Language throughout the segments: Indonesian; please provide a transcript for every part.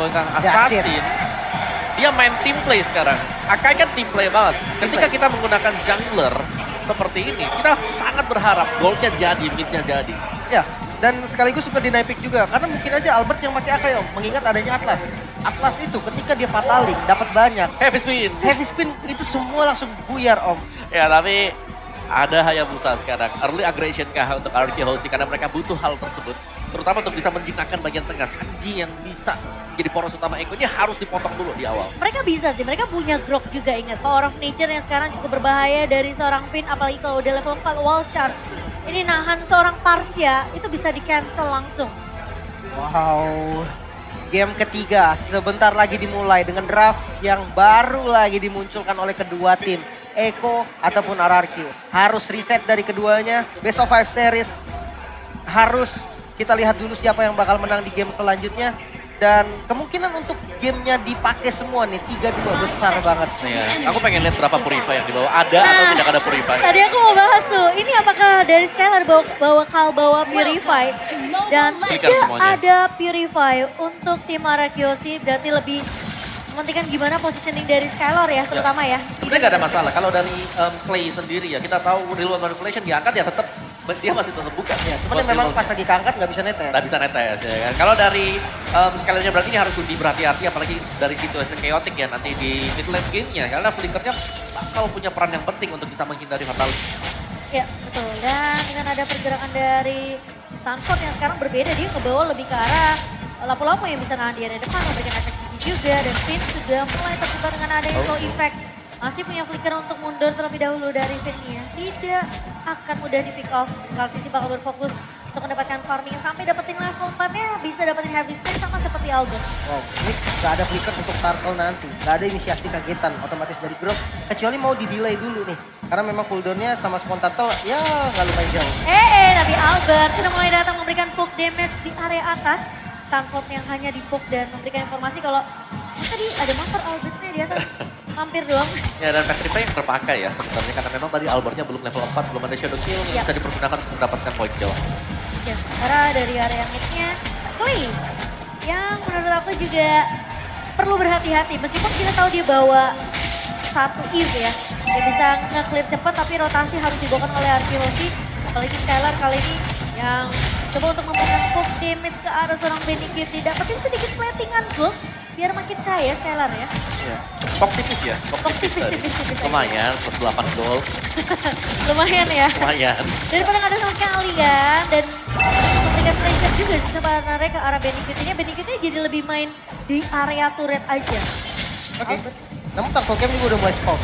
Kang Assassin, dia main team play sekarang. Akai kan team play banget. Ketika kita menggunakan jungler seperti ini, kita sangat berharap goldnya jadi, midnya jadi. Ya, dan sekaligus super dynamic juga. Karena mungkin aja Albert yang pakai Akai, Om. Mengingat adanya Atlas. Atlas itu ketika dia fataling, dapat banyak. Heavy spin. Heavy spin itu semua langsung buyar, Om. Ya, tapi ada Hayabusa sekarang. Early aggression kah untuk RQ Hoshi karena mereka butuh hal tersebut. Terutama untuk bisa menjinakkan bagian tengah. Sanji yang bisa jadi poros utama Eko ini harus dipotong dulu di awal. Mereka bisa sih, mereka punya grok juga, ingat. Power of Nature yang sekarang cukup berbahaya dari seorang Finn, apalagi kalau udah level 4 wall charge. Ini nahan seorang Parsia, itu bisa di cancel langsung. Wow. Game ketiga sebentar lagi dimulai dengan draft yang baru lagi dimunculkan oleh kedua tim. Eko ataupun RRQ. Harus reset dari keduanya. Best of 5 series harus kita lihat dulu siapa yang bakal menang di game selanjutnya. Dan kemungkinan untuk gamenya dipakai semua nih, 3-2 besar banget. Ya, aku pengen lihat berapa Purify yang dibawa. Ada atau tidak ada Purify? Tadi aku mau bahas tuh, ini apakah dari Skylar bawa Purify. Dan ada Purify untuk tim Arakiosi, berarti lebih mementingkan gimana positioning dari Skylar ya, terutama ya. Sebenarnya gak ada masalah, kalau dari play sendiri ya, kita tahu real world manipulation diangkat ya tetap dia masih tetap buka. Ya, cuman memang pas lagi keangkat nggak bisa netes. Nggak bisa netes ya kan. Kalau dari Skylarnya berarti ini harus lebih berhati-hati apalagi dari situasi chaotic ya nanti di mid lane game-nya. Karena flickernya bakal punya peran yang penting untuk bisa menghindari fatality. Ya betul, dan dengan ada pergerakan dari Sanford yang sekarang berbeda, dia ngebawa lebih ke arah lapu-lapu yang bisa nahan dia di depan, memberikan efek sisi juga. Dan Finn sudah mulai tertukar dengan adanya slow effect. Masih punya flicker untuk mundur terlebih dahulu dari Finn-nya. Tidak akan mudah di pick off. Kaltisi bakal berfokus untuk mendapatkan farming sampai dapetin level 4-nya. Bisa dapetin heavy spin sama seperti Albert. Wow, ini gak ada flicker untuk turtle nanti. Gak ada inisiasi kagetan otomatis dari Grok. Kecuali mau di-delay dulu nih. Karena memang cooldown-nya sama spawn turtle ya gak lumayan jauh. Tapi Albert sudah mulai datang memberikan poke damage di area atas. Sanford yang hanya di poke dan memberikan informasi kalau tadi ada monster Albertnya di atas. Mampir doang. Ya, dan Petrify yang terpakai ya sebenarnya karena memang tadi Albertnya belum level 4, belum ada Shadow Shield yang bisa dipergunakan untuk mendapatkan point kill. Ya, sementara dari area mid-nya, Clay yang menurut aku juga perlu berhati-hati meskipun kita tahu dia bawa satu Eve ya. Dia bisa nge-clear cepat tapi rotasi harus dibawakan oleh Arkeologi. Apalagi Skylar kali ini yang coba untuk memberikan poke damage ke arah seorang Benny Cutie. Dapetin sedikit platingan tuh. Biar makin kaya Skylar ya. Iya. Pok tipis ya. Pok tipis. Lumayan, plus 8 gold. Lumayan ya. Lumayan. Daripada nggak ada sama sekali kan. Dan memberikan pressure juga sebenarnya ke arah Benny Cutie-nya. Benny Cutie jadi lebih main di area turret aja. Oke. Namun Turtle Camp juga udah mulai spawn.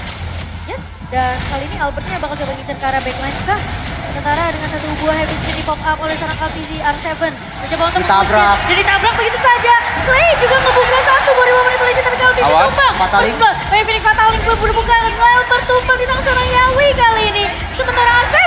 Yes. Dan kali ini Albertnya bakal coba ngincer ke arah backline kah? Sementara dengan satu buah heavy spin di pop up oleh seorang Kaltisi R7. Mencoba untuk ditabrak. Jadi ditabrak begitu saja. Clay juga ngebuka satu buah ribu manipulasi tapi Kaltisi tumbang. Fataling. Phoenix Fataling belum berbuka. Albert tumbang di tangan seorang Yawi kali ini. Sementara R7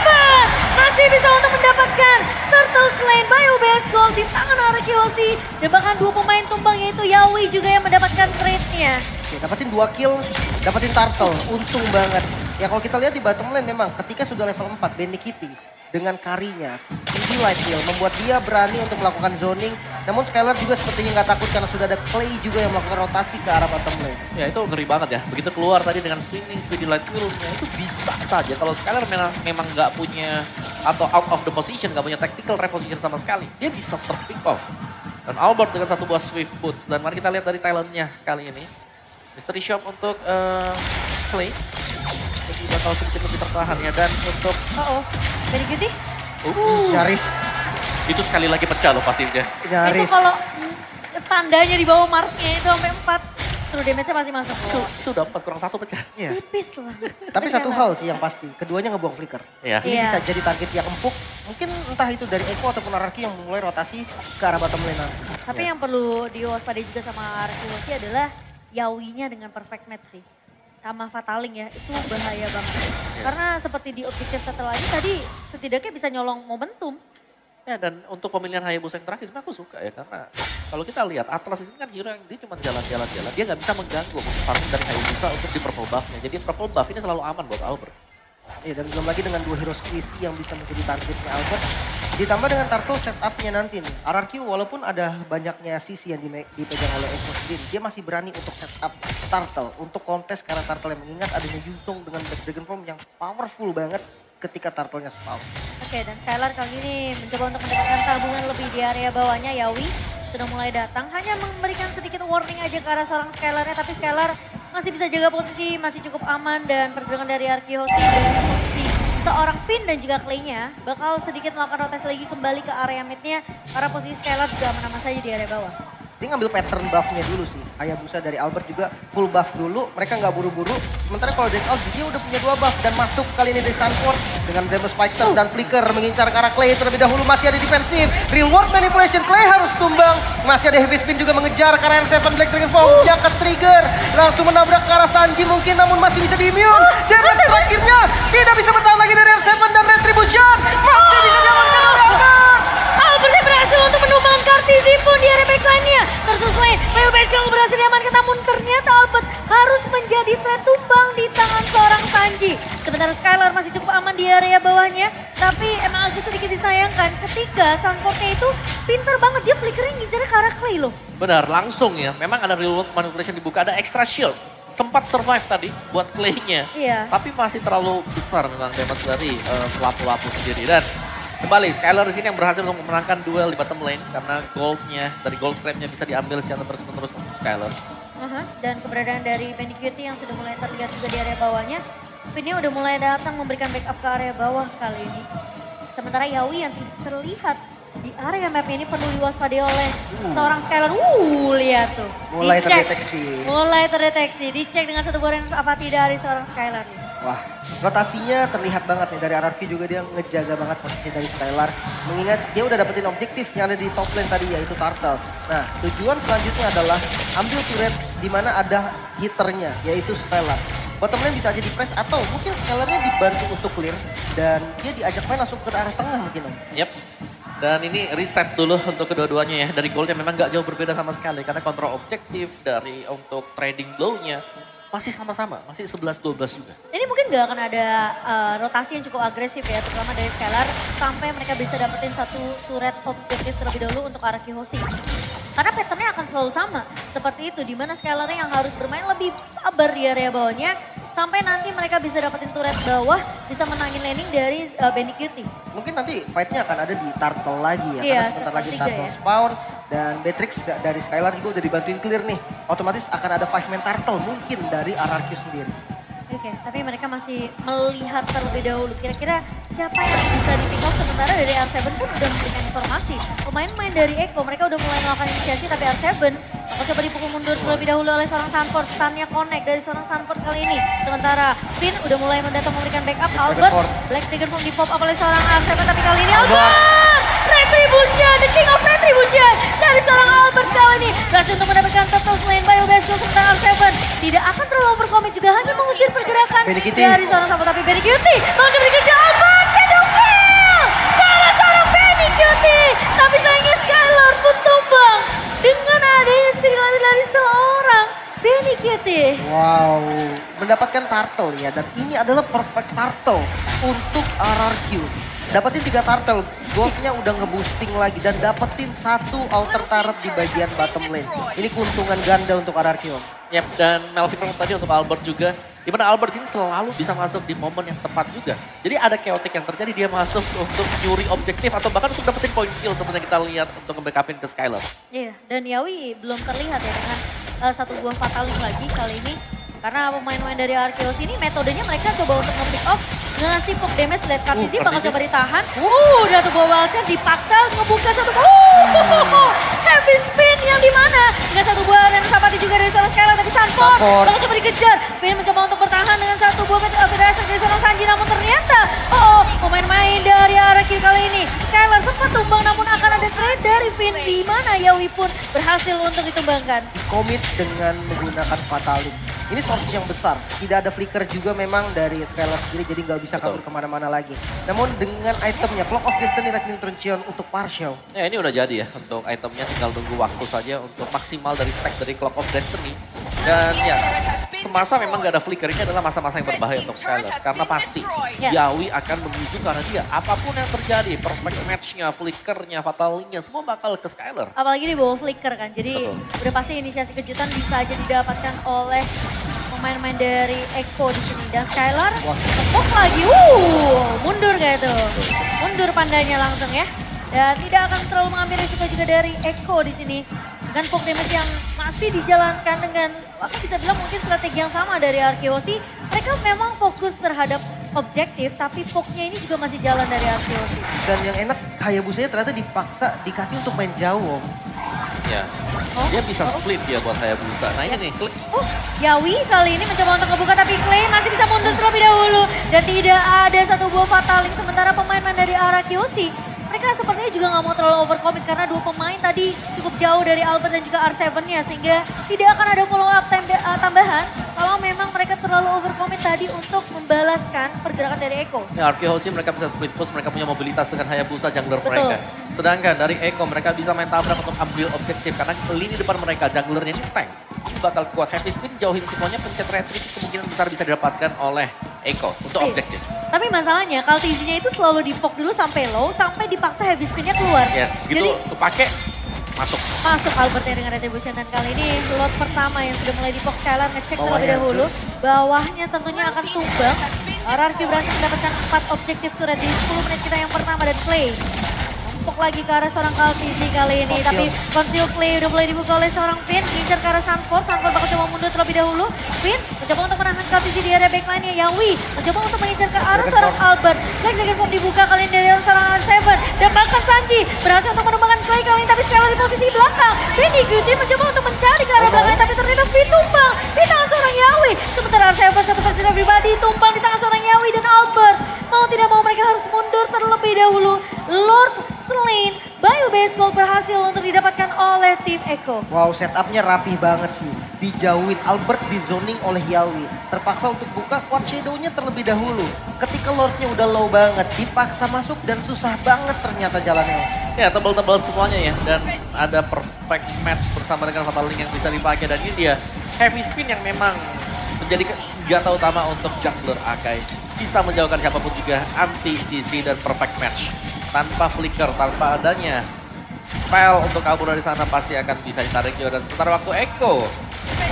masih bisa untuk mendapatkan Turtle Slain by UBS Gold di tangan Arakiyoshi. Dan bahkan dua pemain tumbang yaitu Yawi juga yang mendapatkan trade-nya. Oke, dapetin 2 kill, dapetin turtle, untung banget. Ya kalau kita lihat di bottom lane memang ketika sudah level 4, Benny Kitty dengan karinya, Speedy Light Heal membuat dia berani untuk melakukan zoning. Namun Skylar juga sepertinya nggak takut karena sudah ada Clay juga yang melakukan rotasi ke arah bottom lane. Ya itu ngeri banget ya, begitu keluar tadi dengan spinning, Speedy Light Heal-nya itu bisa saja. Kalau Skylar memang nggak punya atau out of the position, nggak punya tactical reposition sama sekali, dia bisa ter-pick off. Dan Albert dengan satu buah Swift Boots, dan mari kita lihat dari talentnya kali ini. Mystery Shop untuk Clay. Jadi bakal sedikit lebih tertahan ya. Dan untuk... Benny Cutie? Nyaris. Itu sekali lagi pecah loh pastinya. Nyaris. Itu kalau tandanya di bawah marknya itu sampai 4. True damage-nya masih masuk. Itu udah 4 kurang 1 pecah. Iya. Tipis lah. Tapi satu hal sih yang pasti, keduanya ngebuang flicker. Iya. Ini bisa jadi target yang empuk. Mungkin entah itu dari Eko ataupun Araki yang mulai rotasi ke arah bottom lane nanti. Tapi yang perlu diwaspadai juga sama Araki adalah Yawinya dengan perfect match sih. Sama Fataling ya, itu bahaya banget. Karena seperti di objektif setelah ini tadi setidaknya bisa nyolong momentum. Ya dan untuk pemilihan Hayabusa yang terakhir sebenarnya aku suka ya. Karena kalau kita lihat Atlas ini kan hero yang dia cuma jalan-jalan. Dia nggak bisa mengganggu farming dari Hayabusa untuk di purple buff-nya. Jadi purple buff ini selalu aman buat Albert. Ya, dan belum lagi dengan 2 hero squeeze yang bisa menjadi targetnya Albert. Ditambah dengan Turtle setupnya nanti nih. RRQ walaupun ada banyaknya sisi yang dipegang oleh Eko sendiri, dia masih berani untuk setup Turtle. Untuk kontes karena Turtle yang mengingat adanya Yuzong dengan Black Dragon Form yang powerful banget ketika Turtle-nya spawn. Oke, dan Skylar kali ini mencoba untuk mendapatkan tabungan lebih di area bawahnya. Yawi sudah mulai datang, hanya memberikan sedikit warning aja ke arah seorang Skylar-nya, tapi Skylar masih bisa jaga posisi, masih cukup aman, dan pergerakan dari Arkihosi dari posisi seorang Finn dan juga Clay-nya bakal sedikit melakukan rotasi lagi kembali ke area mid-nya, karena posisi Skylar juga aman-aman saja di area bawah. Dia ngambil pattern buff-nya dulu sih. Hayabusa dari Albert juga full buff dulu. Mereka nggak buru-buru. Sementara kalau Jack Out dia udah punya 2 buff. Dan masuk kali ini dari Sunford. Dengan Damage Fighter dan Flicker mengincar ke arah Clay terlebih dahulu. Masih ada defensif. Real World Manipulation. Clay harus tumbang. Masih ada Heavy Spin juga mengejar ke arah R7 Black Dragon Form. Yang ke trigger. Langsung menabrak ke arah Sanji mungkin. Namun masih bisa di-immune. Damage terakhirnya tidak bisa bertahan lagi dari R7 dan Retribution. Masih bisa diamankan oleh Albert. Albert berhasil untuk menumbangkan Kartisi pun di area backline-nya. Terus lain, Mayo Bastion berhasil diamankan, namun ternyata Albert harus menjadi threat tumbang di tangan seorang Sanji. Sementara Skylar masih cukup aman di area bawahnya, tapi emang agak sedikit disayangkan ketika Sunford-nya itu pinter banget, dia flickering ngincernya ke arah Clay loh. Benar, langsung ya. Memang ada real world manipulation dibuka, ada extra shield. Sempat survive tadi buat Clay-nya. Iya. Tapi masih terlalu besar memang damage dari lapu-lapu sendiri. Dan kembali Skylar di sini yang berhasil untuk memenangkan duel di bottom lane. Karena goldnya, dari gold crab-nya bisa diambil secara terus-menerus untuk Skylar. Dan keberadaan dari Bandicoot yang sudah mulai terlihat juga di area bawahnya. Vinny udah mulai datang memberikan backup ke area bawah kali ini. Sementara Yawi yang terlihat di area map ini perlu diwaspadai oleh seorang Skylar. Lihat tuh. Mulai Dicek. terdeteksi. Mulai terdeteksi. Dicek dengan satu buah apati dari seorang Skylar. Wah, rotasinya terlihat banget nih dari RRQ juga dia ngejaga banget posisi dari Skylar. Mengingat dia udah dapetin objektif yang ada di top lane tadi yaitu Turtle. Nah, tujuan selanjutnya adalah ambil turret di mana ada hitternya yaitu Skylar. Bottom lane bisa aja di press atau mungkin Skylarnya dibantu untuk clear dan dia diajak main langsung ke arah tengah mungkin Om. Yep. Dan ini reset dulu untuk kedua-duanya ya. Dari goldnya memang gak jauh berbeda sama sekali. Karena kontrol objektif dari untuk trading blow-nya masih sama-sama. Masih 11-12 juga. Ini mungkin gak akan ada rotasi yang cukup agresif ya. Terutama dari Skylar sampai mereka bisa dapetin satu turret objektif terlebih dahulu untuk arah Kihosi. Karena patternnya akan selalu sama. Seperti itu, dimana Skylarnya yang harus bermain lebih sabar di area bawahnya. Sampai nanti mereka bisa dapetin turret bawah, bisa menangin laning dari Bandicoot. Mungkin nanti fight-nya akan ada di Turtle lagi ya. Iya, Karena sebentar lagi tiga Turtle ya. spawn. Dan Beatrix dari Skylar juga udah dibantuin clear nih. Otomatis akan ada 5-man Turtle mungkin dari RRQ sendiri. Oke, tapi mereka masih melihat terlebih dahulu. Kira-kira siapa yang bisa di-pick up, sementara dari R7 pun udah memberikan informasi. Pemain-pemain dari Eko, mereka udah mulai melakukan inisiasi, tapi R7 akan coba dipukul mundur terlebih dahulu oleh seorang Sunford. Stunnya connect dari seorang Sunford kali ini. Sementara Finn udah mulai mendatang memberikan backup. Albert, Black Dragon pun di-pop up oleh seorang R7, tapi kali ini Albert! Retribution, the king of retribution dari seorang Albert kali ini. Berhasil untuk mendapatkan turtle lane by Obesco, sementara R7 tidak akan terlalu berkomit juga, hanya mengusir pergerakan Bandicoot. dari seorang Sunford. Tapi Bandicoot langsung dikejar Albert, shadow kill ke arah seorang Bandicoot. Tapi sayangnya Skylar pun tumbang dengan adanya speed lari dari seorang Bandicoot. Wow, mendapatkan Turtle ya. Dan ini adalah perfect Turtle untuk RRQ. Dapetin 3 Turtle, goldnya udah ngeboosting lagi. Dan dapetin 1 outer turret di bagian bottom lane. Ini keuntungan ganda untuk RRQ. Yep, dan Melvin tadi untuk Albert juga. Dimana Albert ini selalu bisa masuk di momen yang tepat juga. Jadi ada chaotic yang terjadi, dia masuk untuk nyuri objektif atau bahkan untuk dapetin point kill seperti yang kita lihat untuk nge-backupin ke Skylar. Iya, dan Yawi belum terlihat ya dengan satu buah fatalis lagi kali ini. Karena pemain-pemain dari Arkeos ini metodenya mereka coba untuk nge-pick off, ngasih poke damage, lihat Kartisi bakal coba ditahan. Udah tuh bawa wildcard dipaksa ngebuka satu. Heavy spin yang dimana dengan satu buah dan sapati juga dari seorang Skylar, tapi Sunford bakal coba dikejar. Finn mencoba untuk bertahan dengan satu buah Federasi dari seorang Sanji, namun ternyata pemain-main dari RRQ kali ini Skylar sempat tumbang, namun akan ada trade dari Finn di mana Yawi pun berhasil untuk ditumbangkan. Komit dengan menggunakan Fatalis. Ini source yang besar, tidak ada flicker juga memang dari Skylar sendiri, jadi nggak bisa kabur kemana-mana lagi. Namun dengan itemnya, Clock of Destiny Lightning Truncheon untuk partial. Ya ini udah jadi ya untuk itemnya, tinggal nunggu waktu saja untuk maksimal dari stack dari Clock of Destiny. Dan ya semasa memang gak ada flicker, ini adalah masa-masa yang berbahaya untuk Skyler. Karena pasti Ya. Yawi akan menuju ke arah dia. Apapun yang terjadi, perfect match-nya, flickernya, fatalnya, semua bakal ke Skyler. Apalagi di bawah flicker kan, jadi Betul. udah pasti inisiasi kejutan bisa aja didapatkan oleh pemain-pemain dari Eko di sini. Dan Skylar tepuk lagi, mundur kayak itu. Mundur pandanya langsung ya. Dan tidak akan terlalu mengambil risiko juga dari Eko di sini. Dengan poke damage yang masih dijalankan dengan, aku bisa bilang mungkin strategi yang sama dari Arkeosi. Mereka memang fokus terhadap objektif, tapi poke-nya ini juga masih jalan dari Arkeosi. Dan yang enak Hayabusanya ternyata dikasih untuk main jauh, Om. Ya, dia bisa split dia buat Hayabusa. Nah ini nih, klik. Yawi kali ini mencoba untuk ngebuka tapi Clay masih bisa mundur terlebih dahulu. Dan tidak ada satu buah fataling sementara pemain-pemain dari Arkeosi. Mereka sepertinya juga nggak mau terlalu overcommit karena dua pemain tadi cukup jauh dari Albert dan juga R7-nya. Sehingga tidak akan ada follow up tambahan kalau memang mereka terlalu overcommit tadi untuk membalaskan pergerakan dari Eko. Ya, Arkeosi mereka bisa split push, mereka punya mobilitas dengan Hayabusa jungler Betul. mereka. Sedangkan dari Eko mereka bisa main tabrak untuk ambil objektif karena lini depan mereka junglernya ini tank. Ini bakal kuat, heavy spin jauhin semuanya, pencet retreat kemungkinan besar bisa didapatkan oleh Eko untuk objektif. Tapi masalahnya Kaltizinya itu selalu di-poke dulu sampai low, sampai dipaksa heavy spinnya keluar. Yes, begitu kepake masuk. Masuk Albertnya dengan Retribution dan kali ini lot pertama yang sudah mulai di-poke Skylar ngecek terlebih Bawahnya dahulu. Bawahnya tentunya akan tumbang. RRQ berhasil mendapatkan 4 objektif turret di 10 menit kita yang pertama dan Clay. Numpuk lagi ke arah seorang Kaltizi kali ini. Conceal. Tapi Conceal Clay udah mulai dibuka oleh seorang Finn. Ngincar ke arah Sanford. Sanford bakal coba mundur terlebih dahulu. Finn mencoba untuk menahan Kaltizi di area backline-nya. Yawi mencoba untuk mengincar ke arah seorang Albert. Clay Dragon Form dibuka kali ini dari seorang R7. Dan bahkan Sanji berhasil untuk menumbangkan Clay kali ini. Tapi Skylar di posisi belakang. Benny Guti mencoba untuk mencari ke arah belakang. Tapi ternyata Finn tumbang di tangan seorang Yawi. Sementara R7 satu versi pribadi tumbang di tangan seorang Yawi dan Albert. Mau tidak mau mereka harus mundur terlebih dahulu. Lord Slain, Bio Base Gold berhasil untuk didapatkan oleh tim Eko. Wow, setupnya rapi banget sih. Dijauhin, Albert di zoning oleh Yawi. Terpaksa untuk buka quad shadow-nya terlebih dahulu. Ketika Lordnya udah low banget, dipaksa masuk dan susah banget ternyata jalannya. Ya, tebal-tebal semuanya ya. Dan ada perfect match bersama dengan Fatal Link yang bisa dipakai. Dan ini dia heavy spin yang memang menjadi senjata utama untuk jungler Akai. Bisa menjauhkan siapapun juga anti CC dan perfect match. Tanpa flicker, tanpa adanya spell untuk kabur dari sana pasti akan bisa ditarik juga. Dan sementara waktu Eko,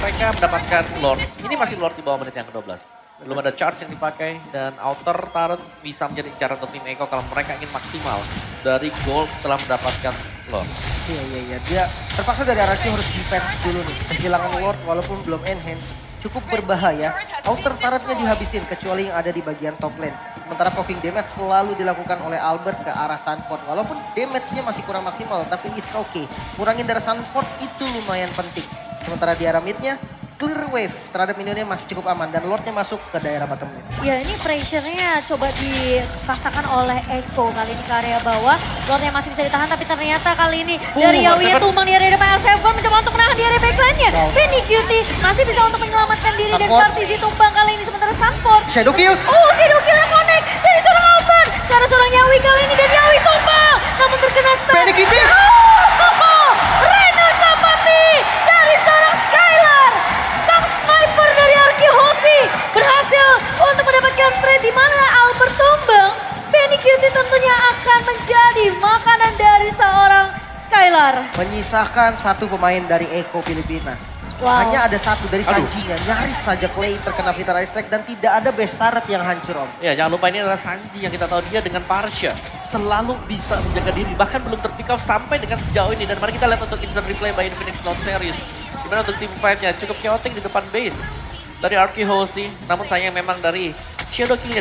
mereka mendapatkan Lord. Ini masih Lord di bawah menit yang ke-12. Belum ada charge yang dipakai dan outer turret bisa menjadi incaran untuk tim Eko kalau mereka ingin maksimal dari gold setelah mendapatkan Lord. Iya. Dia terpaksa dari RRQ harus defense dulu nih. Kehilangan Lord walaupun belum enhance. Cukup berbahaya. Outer turretnya dihabisin kecuali yang ada di bagian top lane. Sementara poking damage selalu dilakukan oleh Albert ke arah Sanford. Walaupun damage-nya masih kurang maksimal tapi it's okay. Kurangin dari Sanford itu lumayan penting. Sementara di arah mid-nya clear wave terhadap minionnya masih cukup aman dan Lordnya masuk ke daerah bottom lane. Ya ini pressure-nya coba dipaksakan oleh Eko kali ini ke area bawah. Lordnya masih bisa ditahan tapi ternyata kali ini dari Yawi tumbang di area depan R7 mencoba untuk menahan di area backline-nya. Benny Cutie masih bisa untuk menyelamatkan diri dan Sanford. Kaltizi tumbang kali ini sementara Sanford. Shadow kill. Shadow kill-nya connect dari seorang Albert. Karena seorang Yawi kali ini dan Yawi tumbang. Namun terkena stun. Benny Cutie. Reno Sapati dari seorang Skylar. Sang sniper dari Arkeosi berhasil untuk mendapatkan trade di mana Albert tumbang. Benny Cutie tentunya akan menjadi makanan dari seorang Skylar. Menyisakan satu pemain dari Eko Filipina. Wow. Hanya ada satu dari Sanji-nya. Nyaris saja Clay terkena Vitalize Strike dan tidak ada base turret yang hancur, Om. Ya, jangan lupa ini adalah Sanji yang kita tahu dia dengan Parsha selalu bisa menjaga diri, bahkan belum terpick off sampai dengan sejauh ini. Dan mari kita lihat untuk instant replay by Infinix Note Series. Gimana untuk tim fight-nya, cukup chaotic di depan base dari Arkehosi. Namun sayang memang dari Shadow Kill-nya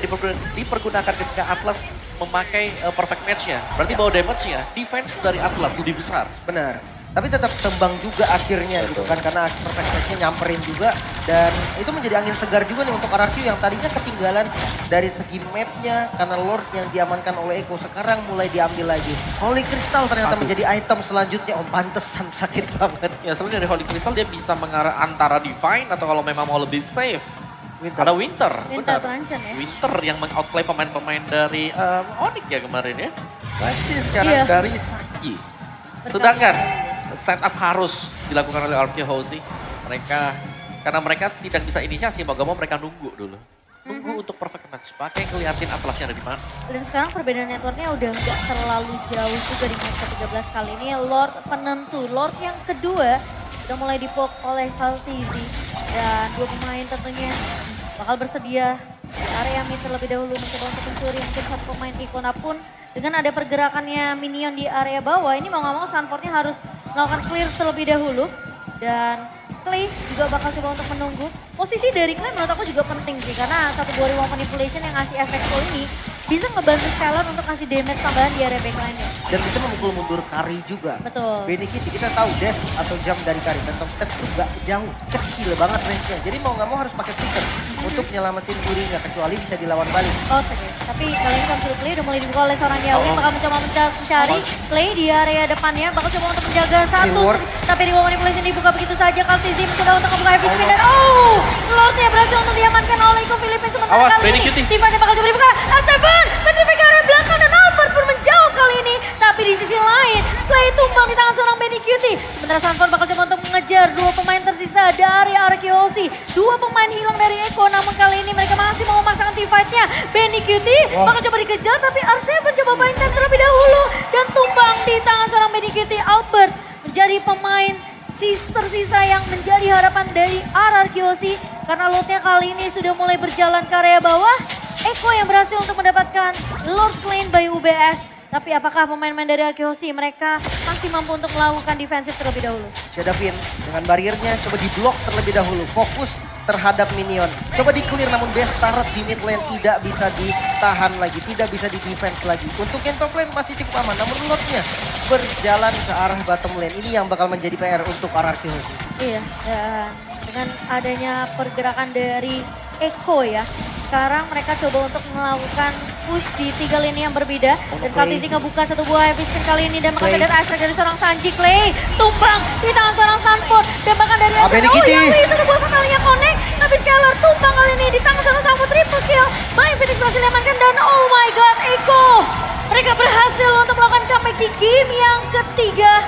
dipergunakan ketika Atlas memakai perfect match-nya. Berarti bawa damage-nya, defense dari Atlas lebih besar. Benar. Tapi tetap tembang juga akhirnya gitu kan. Karena perfect match-nya nyamperin juga. Dan itu menjadi angin segar juga nih untuk RRQ yang tadinya ketinggalan dari segi map-nya. Karena Lord yang diamankan oleh Eko sekarang mulai diambil lagi. Holy Crystal ternyata menjadi item selanjutnya. Om, pantesan sakit banget. Ya selain dari Holy Crystal dia bisa mengarah antara Divine atau kalau memang mau lebih safe. Ada Winter, Winter benar. terancam ya. Winter yang meng-outplay pemain-pemain dari Onyx ya kemarin ya. Lexi sekarang Iya. dari Saki. Sedangkan setup harus dilakukan oleh Arkehosi. Mereka Karena mereka tidak bisa inisiasi, mau gak mau mereka nunggu dulu. Nunggu untuk perfect match, pakai ngeliatin atlasnya ada di mana. Dan sekarang perbedaan networknya udah nggak terlalu jauh juga di match ke-13 kali ini. Lord penentu, Lord yang kedua udah mulai dipok oleh Kaltizi. Dan dua pemain tentunya bakal bersedia di area mid terlebih dahulu mencoba untuk mencuri mungkin satu pemain Icona pun. Dengan ada pergerakannya minion di area bawah, ini mau nggak mau Sunford-nya harus melakukan clear terlebih dahulu. Dan Clay juga bakal coba untuk menunggu. Posisi dari Clay menurut aku juga penting sih. Karena satu body wall manipulation yang ngasih efek full ini bisa ngebantu Skylar untuk ngasih damage tambahan di area backline-nya. Dan bisa memukul mundur Kari juga. Betul. Benny Kitty, kita tahu dash atau jump dari Kari. Dan top step itu gak jauh, kecil banget range-nya. Jadi mau gak mau harus pakai flicker untuk nyelamatin dirinya. Kecuali bisa dilawan balik. Oke, tapi kali ini kontrol Clay udah mulai dibuka oleh seorang Yawin. Bakal mencoba mencari Clay di area depannya. Bakal coba untuk menjaga satu. Reward. Tapi reward manipulation dibuka begitu saja. Kaltizi mencoba untuk membuka heavy spin. Dan Lordnya berhasil untuk diamankan oleh Iko Philippines. Sementara Awas, kali Benny ini Kitty. Tiffany bakal coba dibuka. Seven metrify ke area belakang dan Albert pun menjauh kali ini. Tapi di sisi lain, Clay tumbang di tangan seorang Benny Cutie. Sementara Sanford bakal coba untuk mengejar dua pemain tersisa dari Arkeosi. Dua pemain hilang dari Eko, namun kali ini mereka masih mau memasangkan team fight-nya. Benny Cutie bakal coba dikejar, tapi R7 coba main time terlebih dahulu. Dan tumbang di tangan seorang Benny Cutie. Albert menjadi pemain tersisa yang menjadi harapan dari Arkeosi. Karena lotnya kali ini sudah mulai berjalan ke area bawah. Eko yang berhasil untuk mendapatkan Lord Lane by UBS. Tapi apakah pemain-pemain dari Arkeosi mereka masih mampu untuk melakukan defensif terlebih dahulu? Shadowin dengan bariernya coba diblok terlebih dahulu. Fokus terhadap minion. Coba di-clear namun base turret di mid lane tidak bisa ditahan lagi. Tidak bisa di-defense lagi. Untuk yang top lane masih cukup aman. Namun Lordnya berjalan ke arah bottom lane. Ini yang bakal menjadi PR untuk Arkeosi. Iya, dan dengan adanya pergerakan dari Eko ya. Sekarang mereka coba untuk melakukan push di tiga lini yang berbeda. Dan Kaltizi ngebuka satu buah heavy spin kali ini. Dan mengambil dari Asher dari seorang Sanji. Clay tumbang di tangan seorang Sanford. Dan bahkan dari Asher, Yawi satu buah kalinya connect. Tapi Skylar tumbang kali ini di tangan seorang Sanford. Triple kill. Main Phoenix berhasil diamankan. Dan oh my god, Eko. Mereka berhasil untuk melakukan comeback di game yang ketiga.